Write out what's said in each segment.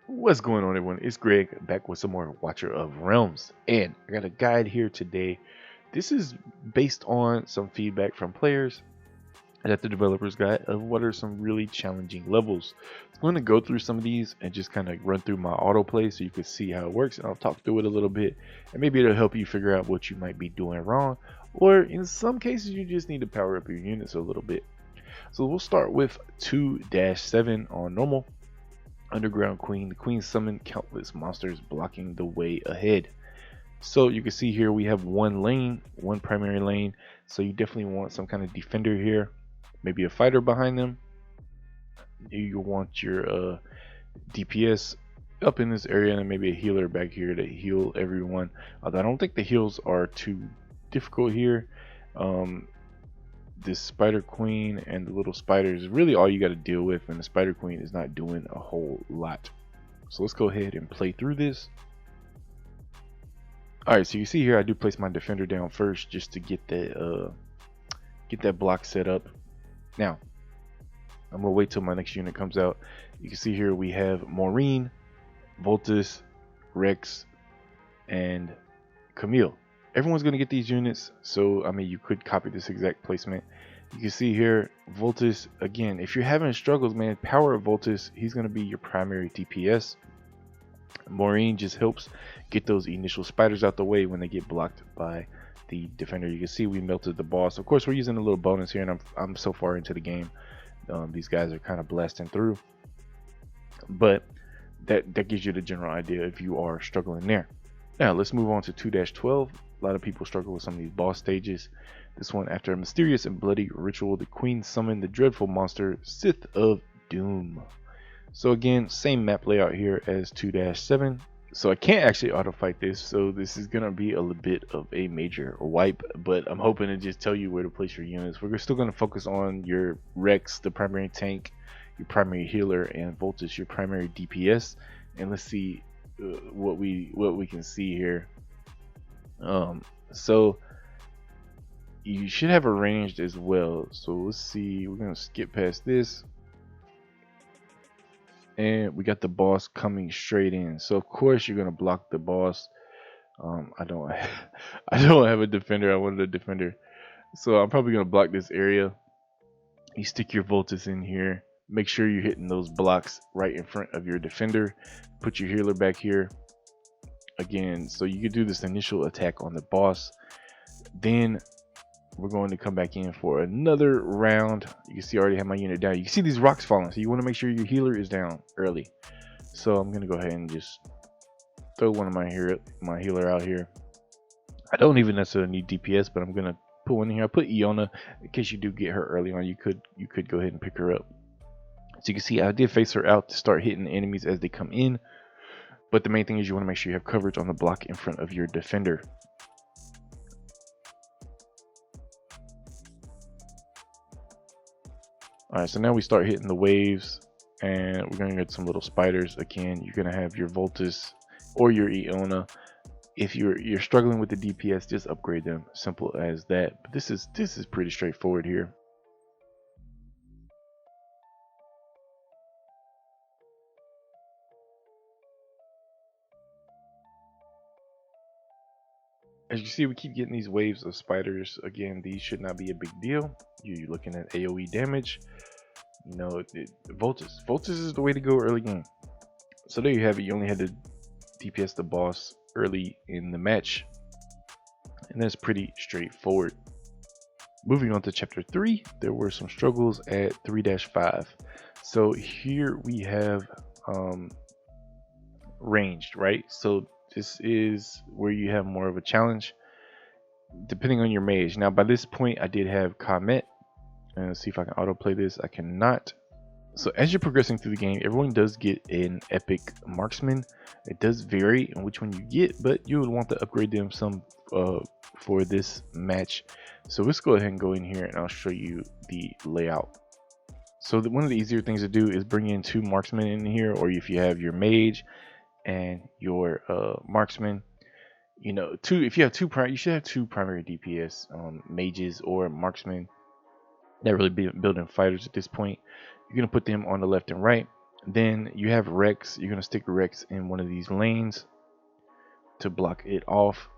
What's going on, everyone? It's Greg back with some more Watcher of Realms, and I got a guide here today. This is based on some feedback from players that the developers got of what are some really challenging levels. I'm going to go through some of these and just kind of run through my autoplay so you can see how it works, and I'll talk through it a little bit, and maybe it'll help you figure out what you might be doing wrong, or in some cases you just need to power up your units a little bit. So we'll start with 2-7 on normal. Underground Queen. The Queen summoned countless monsters blocking the way ahead. So you can see here we have one lane, one primary lane. So you definitely want some kind of defender here, maybe a fighter behind them. You want your DPS up in this area and maybe a healer back here to heal everyone. Although I don't think the heals are too difficult here. This Spider Queen and the little spiders is really all you got to deal with, and the Spider Queen is not doing a whole lot. So let's go ahead and play through this. Alright, so you see here I do place my defender down first just to get that block set up. Now, I'm gonna wait till my next unit comes out. You can see here we have Maureen, Voltus, Rex, and Camille. Everyone's gonna get these units, so I mean you could copy this exact placement. You can see here Voltus again. If you're having struggles, man, power up Voltus. He's gonna be your primary DPS. Maureen just helps get those initial spiders out the way when they get blocked by the defender. You can see we melted the boss. Of course, we're using a little bonus here, and I'm so far into the game. These guys are kind of blasting through, but that gives you the general idea if you are struggling there. Now let's move on to 2-12. A lot of people struggle with some of these boss stages. This one, after a mysterious and bloody ritual, the queen summoned the dreadful monster Sith of Doom. So again, same map layout here as 2-7. So I can't actually auto fight this, so this is gonna be a little bit of a major wipe, but I'm hoping to just tell you where to place your units. We're still gonna focus on your Rex, the primary tank, your primary healer, and Voltus, your primary DPS. And let's see what we can see here. So you should have arranged as well. So let's see. We're gonna skip past this. And we got the boss coming straight in, so of course you're gonna block the boss. I don't I don't have a defender. I wanted a defender, so I'm probably gonna block this area. You stick your Voltus in here, make sure you're hitting those blocks right in front of your defender. Put your healer back here again, so you can do this initial attack on the boss. Then we're going to come back in for another round. You can see I already have my unit down. You can see these rocks falling, so you want to make sure your healer is down early. So I'm gonna go ahead and just throw one of my healer out here. I don't even necessarily need DPS, but I'm gonna put one in here. I put Iona in case you do get her early on. You could go ahead and pick her up. So you can see I did face her out to start hitting the enemies as they come in, but the main thing is you want to make sure you have coverage on the block in front of your defender. Alright, so now we start hitting the waves, and we're gonna get some little spiders. Again, you're gonna have your Voltus or your Iona. If you're struggling with the DPS, just upgrade them. Simple as that. But this is pretty straightforward here. As you see, we keep getting these waves of spiders. Again, these should not be a big deal. You're looking at AoE damage. You know, Voltus is the way to go early game. So there you have it. You only had to DPS the boss early in the match, and that's pretty straightforward. Moving on to chapter 3, there were some struggles at 3-5. So here we have ranged, right? So this is where you have more of a challenge depending on your mage. Now by this point I did have Comet, and let's see if I can autoplay this. I cannot. So as you're progressing through the game, everyone does get an epic marksman. It does vary on which one you get, but you would want to upgrade them some for this match. So let's go ahead and go in here and I'll show you the layout. So one of the easier things to do is bring in 2 marksmen in here, or if you have your mage and your marksman, you know, if you have you should have 2 primary DPS mages or marksmen that really building fighters at this point. You're gonna put them on the left and right. Then you have Rex. You're gonna stick Rex in one of these lanes to block it off,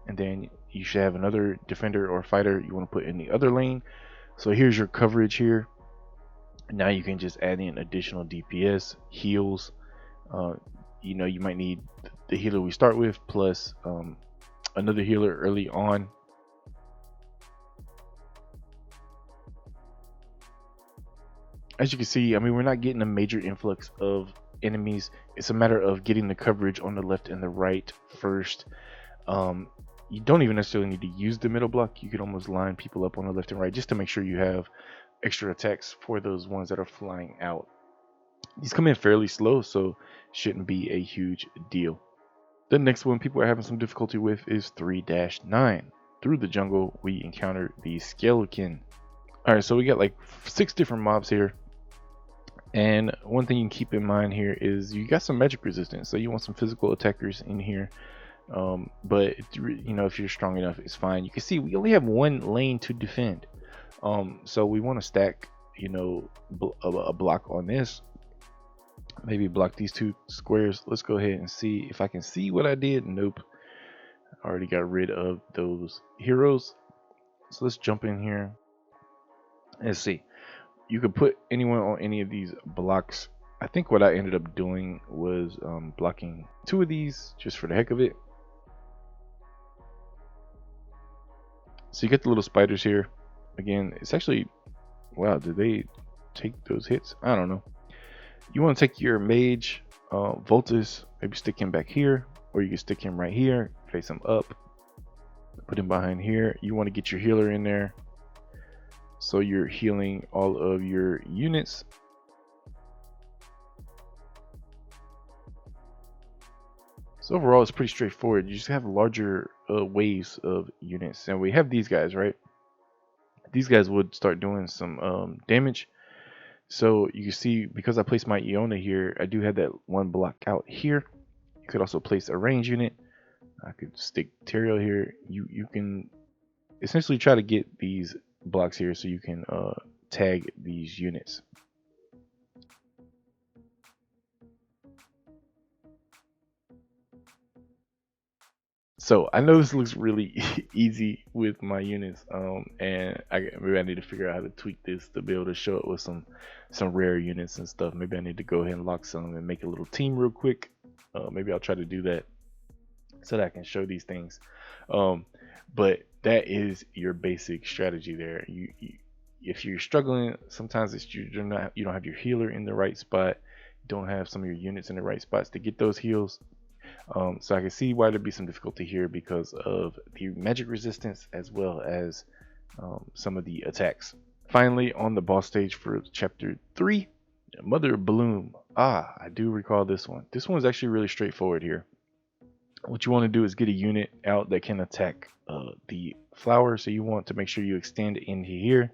and then you should have another defender or fighter you want to put in the other lane. So here's your coverage here. Now you can just add in additional DPS, heals. Uh, you might need the healer we start with plus another healer early on. As you can see, I mean, we're not getting a major influx of enemies. It's a matter of getting the coverage on the left and the right first. You don't even necessarily need to use the middle block. You could almost line people up on the left and right just to make sure you have extra attacks for those ones that are flying out. These come in fairly slow, so shouldn't be a huge deal. The next one people are having some difficulty with is 3-9. Through the jungle, we encounter the skeleton. Alright, so we got like 6 different mobs here. And one thing you can keep in mind here is you got some magic resistance, so you want some physical attackers in here. But if you're strong enough, it's fine. You can see we only have one lane to defend. So we want to stack, a block on this. Maybe block these 2 squares. Let's go ahead and see if I can see what I did. Nope. I already got rid of those heroes. So let's jump in here. Let's see. You could put anyone on any of these blocks. I think what I ended up doing was blocking 2 of these just for the heck of it. So you get the little spiders here. Again, it's actually, wow, did they take those hits? I don't know. You want to take your mage, Voltus, maybe stick him back here, or you can stick him right here, face him up, put him behind here. You want to get your healer in there, so you're healing all of your units. So overall, it's pretty straightforward. You just have larger waves of units, and we have these guys, right? These guys would start doing some damage. So you can see, because I placed my Iona here, I do have that one block out here. You could also place a range unit. I could stick Teriel here. You can essentially try to get these blocks here so you can tag these units. So I know this looks really easy with my units, and maybe I need to figure out how to tweak this to be able to show it with some rare units and stuff. Maybe I need to go ahead and lock some and make a little team real quick. Maybe I'll try to do that so that I can show these things. But that is your basic strategy there. If you're struggling, sometimes you don't have your healer in the right spot, don't have some of your units in the right spots to get those heals. So I can see why there'd be some difficulty here because of the magic resistance as well as some of the attacks. Finally, on the boss stage for chapter 3, Mother Bloom. I do recall this one. This one's actually really straightforward here. What you want to do is get a unit out that can attack the flower. So you want to make sure you extend into here.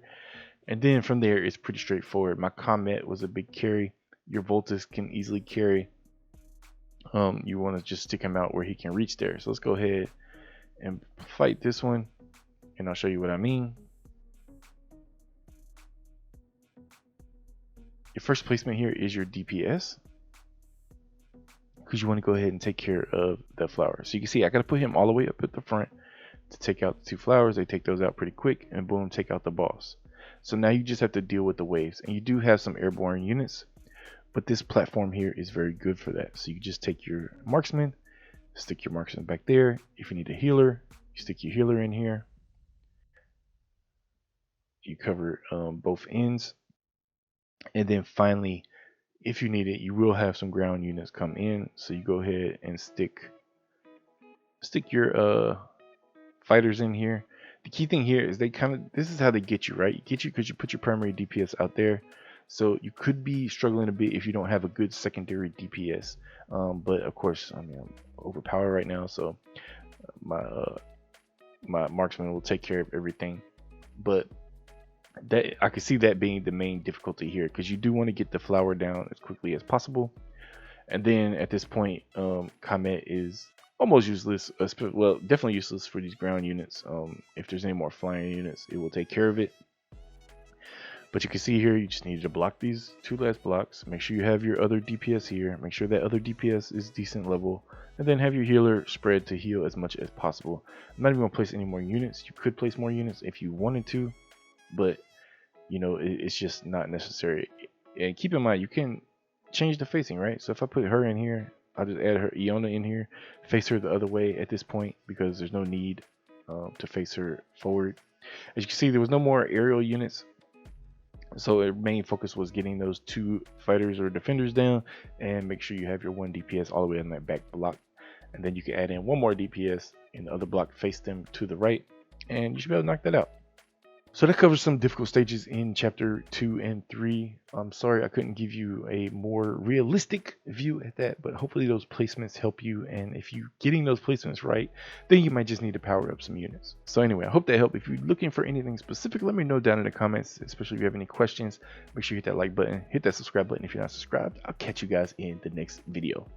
And then from there, it's pretty straightforward. My Comet was a big carry. Your Voltus can easily carry. You want to just stick him out where he can reach there. So let's go ahead and fight this one, and I'll show you what I mean. Your first placement here is your DPS, because you want to go ahead and take care of that flower. So you can see I got to put him all the way up at the front to take out the 2 flowers. They take those out pretty quick, and boom, take out the boss. So now you just have to deal with the waves, and you do have some airborne units, but this platform here is very good for that. So you just take your marksman, stick your marksman back there. If you need a healer, you stick your healer in here. You cover both ends. And then finally, if you need it, you will have some ground units come in. So you go ahead and stick your fighters in here. The key thing here is this is how they get you, right? You get you because you put your primary DPS out there. So you could be struggling a bit if you don't have a good secondary DPS. But of course, I mean, I'm overpowered right now, so my marksman will take care of everything. But that I could see that being the main difficulty here, because you do want to get the flower down as quickly as possible. And then at this point, Comet is almost useless. Well, definitely useless for these ground units. If there's any more flying units, it will take care of it. But you can see here, you just need to block these 2 last blocks. Make sure you have your other DPS here. Make sure that other DPS is decent level. And then have your healer spread to heal as much as possible. I'm not even going to place any more units. You could place more units if you wanted to, but you know, it's just not necessary. And keep in mind, you can change the facing, right? So if I put her in here, I'll just add her Iona in here, face her the other way at this point because there's no need to face her forward. As you can see, there was no more aerial units. So the main focus was getting those 2 fighters or defenders down, and make sure you have your 1 DPS all the way in that back block. And then you can add in 1 more DPS in the other block, face them to the right, and you should be able to knock that out. So that covers some difficult stages in chapter 2 and 3. I'm sorry I couldn't give you a more realistic view at that, but hopefully those placements help you. And if you're getting those placements right, then you might just need to power up some units. So anyway, I hope that helped. If you're looking for anything specific, let me know down in the comments, especially if you have any questions. Make sure you hit that like button, hit that subscribe button if you're not subscribed. I'll catch you guys in the next video.